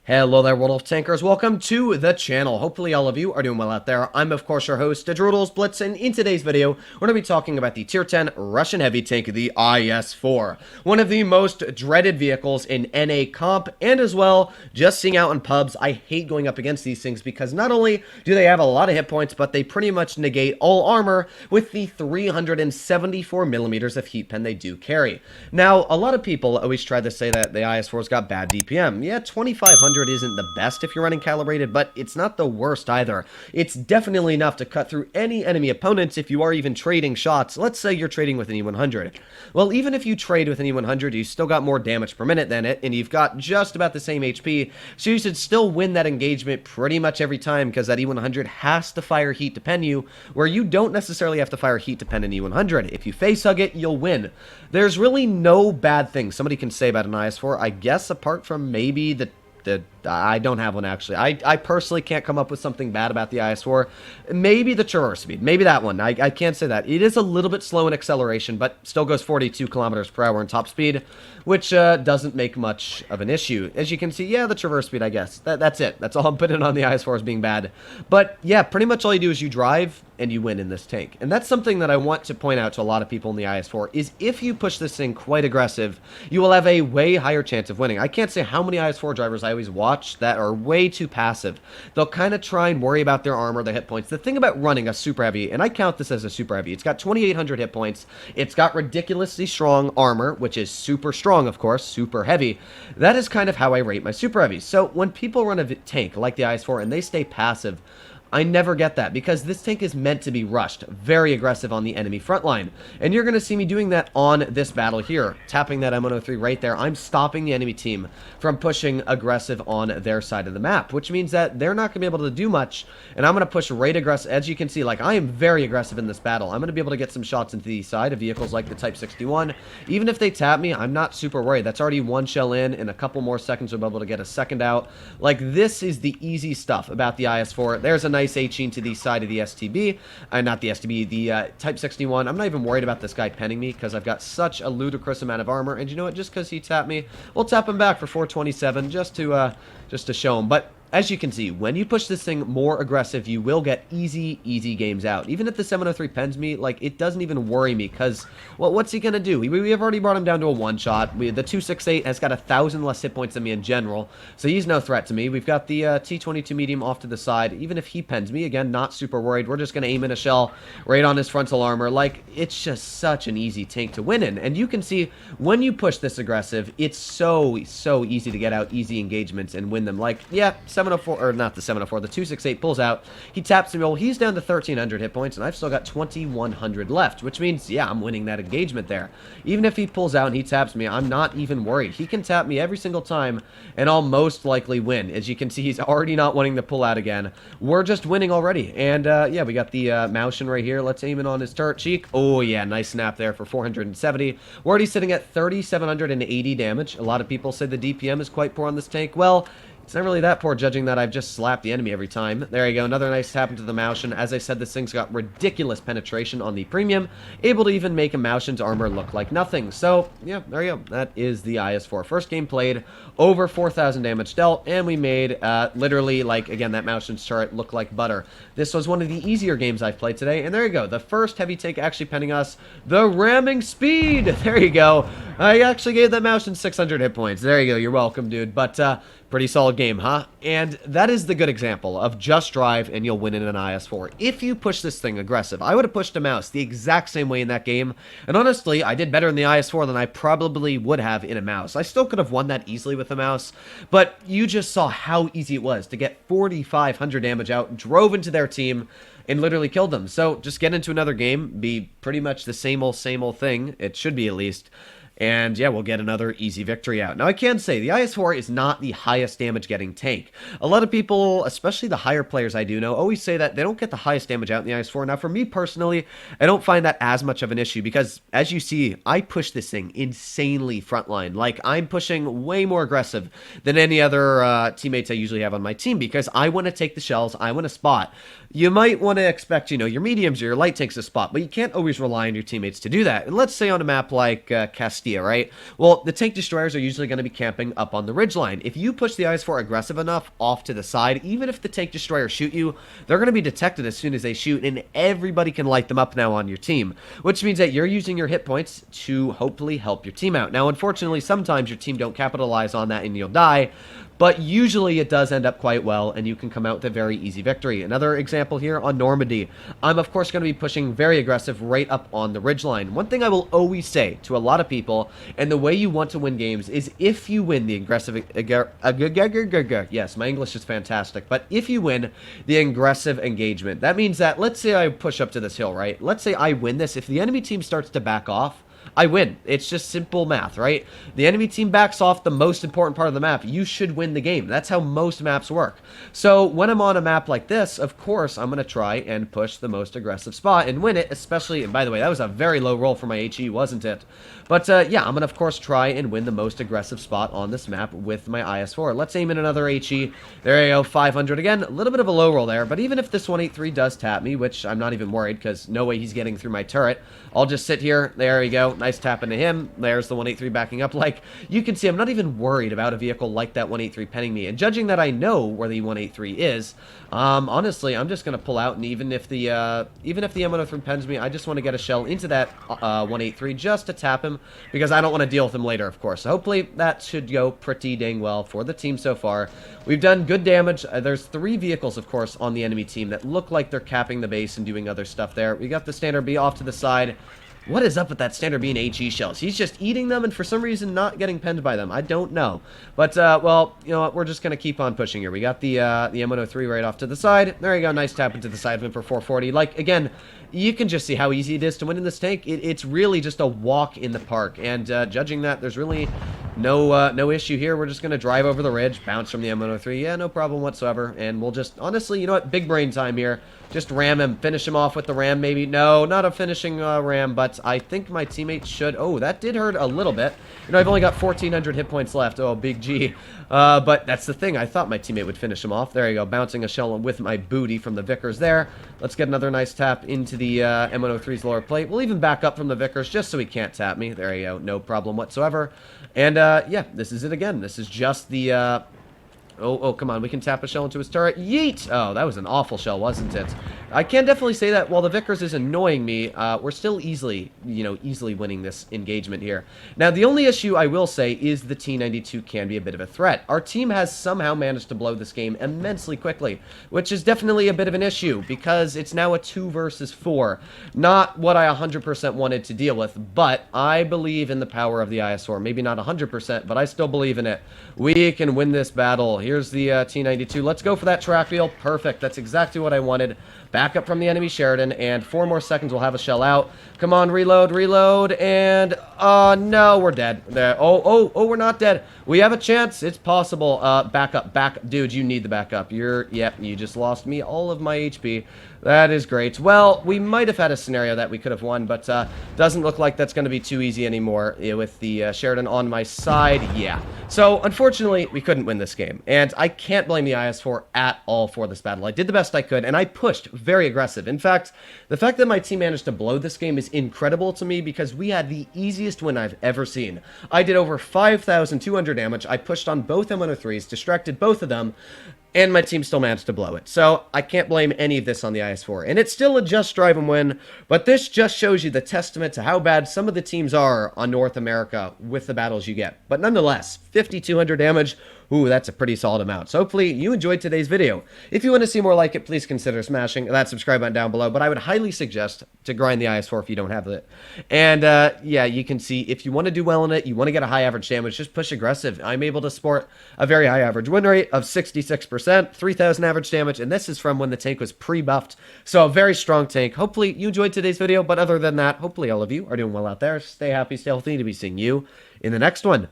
Hello there, World of Tankers. Welcome to the channel. Hopefully all of you are doing well out there. I'm, of course, your host, World of Blitz, and in today's video, we're going to be talking about the Tier 10 Russian heavy tank, the IS-4. One of the most dreaded vehicles in NA comp, and as well, just seeing out in pubs. I hate going up against these things because not only do they have a lot of hit points, but they pretty much negate all armor with the 374 millimeters of heat pen they do carry. Now, a lot of people always try to say that the IS-4's got bad DPM. Yeah, 2,500 isn't the best if you're running calibrated, but it's not the worst either. It's definitely enough to cut through any enemy opponents if you are even trading shots. Let's say you're trading with an E100. Well, even if you trade with an E100, you still got more damage per minute than it, and you've got just about the same HP, so you should still win that engagement pretty much every time, because that E100 has to fire heat to pen you, where you don't necessarily have to fire heat to pen an E100. If you face hug it, you'll win. There's really no bad thing somebody can say about an IS-4, I guess, apart from maybe I don't have one, actually. I personally can't come up with something bad about the IS-4. Maybe the traverse speed. Maybe that one. I can't say that. It is a little bit slow in acceleration, but still goes 42 kilometers per hour in top speed, which doesn't make much of an issue. As you can see, yeah, the traverse speed, I guess. That's it. That's all I'm putting on the IS-4 as being bad. But, yeah, pretty much all you do is you drive and you win in this tank. And that's something that I want to point out to a lot of people in the IS-4, is if you push this thing quite aggressive, you will have a way higher chance of winning. I can't say how many IS-4 drivers I always watch that are way too passive. They'll kind of try and worry about their armor, their hit points. The thing about running a super heavy, and I count this as a super heavy, it's got 2,800 hit points, it's got ridiculously strong armor, which is super strong, of course, super heavy. That is kind of how I rate my super heavies. So when people run a tank like the IS-4 and they stay passive, I never get that, because this tank is meant to be rushed, very aggressive on the enemy front line. And you're going to see me doing that on this battle here, tapping that M103 right there. I'm stopping the enemy team from pushing aggressive on their side of the map, which means that they're not going to be able to do much, and I'm going to push right aggressive. As you can see, like, I am very aggressive in this battle. I'm going to be able to get some shots into the side of vehicles like the Type 61. Even if they tap me, I'm not super worried. That's already one shell in a couple more seconds we'll be able to get a second out. Like, this is the easy stuff about the IS-4. There's a nice HE to the side of the STB, not the STB, the Type 61. I'm not even worried about this guy penning me, because I've got such a ludicrous amount of armor, and you know what, just because he tapped me, we'll tap him back for 427, just to show him. But as you can see, when you push this thing more aggressive, you will get easy games out. Even if the 703 pens me, like, it doesn't even worry me, because, well, what's he going to do? We have already brought him down to a one-shot. The 268 has got 1,000 less hit points than me in general, so he's no threat to me. We've got the T-22 medium off to the side. Even if he pens me, again, not super worried. We're just going to aim in a shell right on his frontal armor. Like, it's just such an easy tank to win in. And you can see, when you push this aggressive, it's so easy to get out easy engagements and win them. Like, yeah, 704, or not the 704, the 268 pulls out. He taps me. Well, he's down to 1,300 hit points, and I've still got 2,100 left, which means, yeah, I'm winning that engagement there. Even if he pulls out and he taps me, I'm not even worried. He can tap me every single time, and I'll most likely win. As you can see, he's already not wanting to pull out again. We're just winning already. And, yeah, we got the Maushin right here. Let's aim it on his turret cheek. Oh, yeah, nice snap there for 470. We're already sitting at 3,780 damage. A lot of people say the DPM is quite poor on this tank. Well, it's not really that poor, judging that I've just slapped the enemy every time. There you go, another nice tap into the Maushin. As I said, this thing's got ridiculous penetration on the premium, able to even make a Maushin's armor look like nothing. So, yeah, there you go. That is the IS-4. First game played, over 4,000 damage dealt, and we made, literally, like, again, that Maushin's turret look like butter. This was one of the easier games I've played today, and there you go. The first heavy tank actually penning us, the ramming speed. There you go. I actually gave that Maushin 600 hit points. There you go. You're welcome, dude. But, pretty solid game, huh? And that is the good example of just drive and you'll win in an IS-4. If you push this thing aggressive, I would have pushed a mouse the exact same way in that game. And honestly, I did better in the IS-4 than I probably would have in a mouse. I still could have won that easily with a mouse, but you just saw how easy it was to get 4,500 damage out, drove into their team, and literally killed them. So just get into another game, be pretty much the same old thing. It should be, at least. And yeah, we'll get another easy victory out. Now, I can say the IS-4 is not the highest damage getting tank. A lot of people, especially the higher players I do know, always say that they don't get the highest damage out in the IS-4. Now, for me personally, I don't find that as much of an issue, because as you see, I push this thing insanely frontline. Like, I'm pushing way more aggressive than any other teammates I usually have on my team, because I want to take the shells, I want to spot. You might want to expect, your mediums or your light tanks to spot, but you can't always rely on your teammates to do that. And let's say on a map like Castile, idea, right? Well, the tank destroyers are usually going to be camping up on the ridgeline. If you push the IS-4 aggressive enough off to the side, even if the tank destroyers shoot you, they're going to be detected as soon as they shoot, and everybody can light them up now on your team, which means that you're using your hit points to hopefully help your team out. Now, unfortunately, sometimes your team don't capitalize on that and you'll die, but usually it does end up quite well, and you can come out with a very easy victory. Another example here on Normandy. I'm, of course, going to be pushing very aggressive right up on the ridgeline. One thing I will always say to a lot of people, and the way you want to win games, is if you win the aggressive... Yes, my English is fantastic, but if you win the aggressive engagement, that means that, let's say I push up to this hill, right? Let's say I win this. If the enemy team starts to back off, I win. It's just simple math, right? The enemy team backs off the most important part of the map. You should win the game. That's how most maps work. So when I'm on a map like this, of course, I'm going to try and push the most aggressive spot and win it, especially, and by the way, that was a very low roll for my HE, wasn't it? But yeah, I'm going to, of course, try and win the most aggressive spot on this map with my IS-4. Let's aim in another HE. There you go, 500 again. A little bit of a low roll there, but even if this 183 does tap me, which I'm not even worried because no way he's getting through my turret, I'll just sit here. There you go. Nice tap into him. There's the 183 backing up. Like, you can see I'm not even worried about a vehicle like that 183 penning me. And judging that I know where the 183 is, honestly, I'm just going to pull out, and even if the M103 pens me, I just want to get a shell into that 183 just to tap him, because I don't want to deal with him later, of course. So hopefully that should go pretty dang well for the team so far. We've done good damage. There's 3 vehicles, of course, on the enemy team that look like they're capping the base and doing other stuff there. We got the Standard B off to the side. What is up with that Standard B and HE shells? He's just eating them and for some reason not getting penned by them. I don't know. But, well, you know what? We're just going to keep on pushing here. We got the M103 right off to the side. There you go. Nice tap into the side of him for 440. Like, again, you can just see how easy it is to win in this tank. It's really just a walk in the park. And judging that, there's really no issue here. We're just going to drive over the ridge, bounce from the M103. Yeah, no problem whatsoever. And we'll just, honestly, you know what? Big brain time here. Just ram him. Finish him off with the ram, maybe. No, not a finishing ram, but I think my teammate should. Oh, that did hurt a little bit. You know, I've only got 1,400 hit points left. Oh, big G. But that's the thing. I thought my teammate would finish him off. There you go. Bouncing a shell with my booty from the Vickers there. Let's get another nice tap into the M103's lower plate. We'll even back up from the Vickers just so he can't tap me. There you go. No problem whatsoever. And, yeah, this is it again. This is just the... Oh, come on. We can tap a shell into his turret. Yeet! Oh, that was an awful shell, wasn't it? I can definitely say that while the Vickers is annoying me, we're still easily winning this engagement here. Now, the only issue I will say is the T-92 can be a bit of a threat. Our team has somehow managed to blow this game immensely quickly, which is definitely a bit of an issue because it's now a 2 versus 4. Not what I 100% wanted to deal with, but I believe in the power of the IS-4. Maybe not 100%, but I still believe in it. We can win this battle. Here's the T-92. Let's go for that track wheel. Perfect. That's exactly what I wanted. Back up from the enemy Sheridan, and 4 more seconds we'll have a shell out. Come on, reload, and no, we're dead. There. Oh, we're not dead. We have a chance. It's possible. Back up. Dude, you need the backup. Yep, you just lost me all of my HP. That is great. Well, we might have had a scenario that we could have won, but doesn't look like that's going to be too easy anymore with the Sheridan on my side. Yeah. So, unfortunately, we couldn't win this game, and I can't blame the IS-4 at all for this battle. I did the best I could, and I pushed very aggressive. In fact, the fact that my team managed to blow this game is incredible to me because we had the easiest win I've ever seen. I did over 5,200 damage. I pushed on both M103s, distracted both of them, and my team still managed to blow it. So I can't blame any of this on the IS-4. And it's still a just drive and win, but this just shows you the testament to how bad some of the teams are on North America with the battles you get. But nonetheless, 5,200 damage. Ooh, that's a pretty solid amount. So hopefully you enjoyed today's video. If you want to see more like it, please consider smashing that subscribe button down below. But I would highly suggest to grind the IS-4 if you don't have it. And yeah, you can see if you want to do well in it, you want to get a high average damage, just push aggressive. I'm able to sport a very high average win rate of 66%, 3,000 average damage, and this is from when the tank was pre-buffed. So a very strong tank. Hopefully you enjoyed today's video, but other than that, hopefully all of you are doing well out there. Stay happy, stay healthy, to be seeing you in the next one.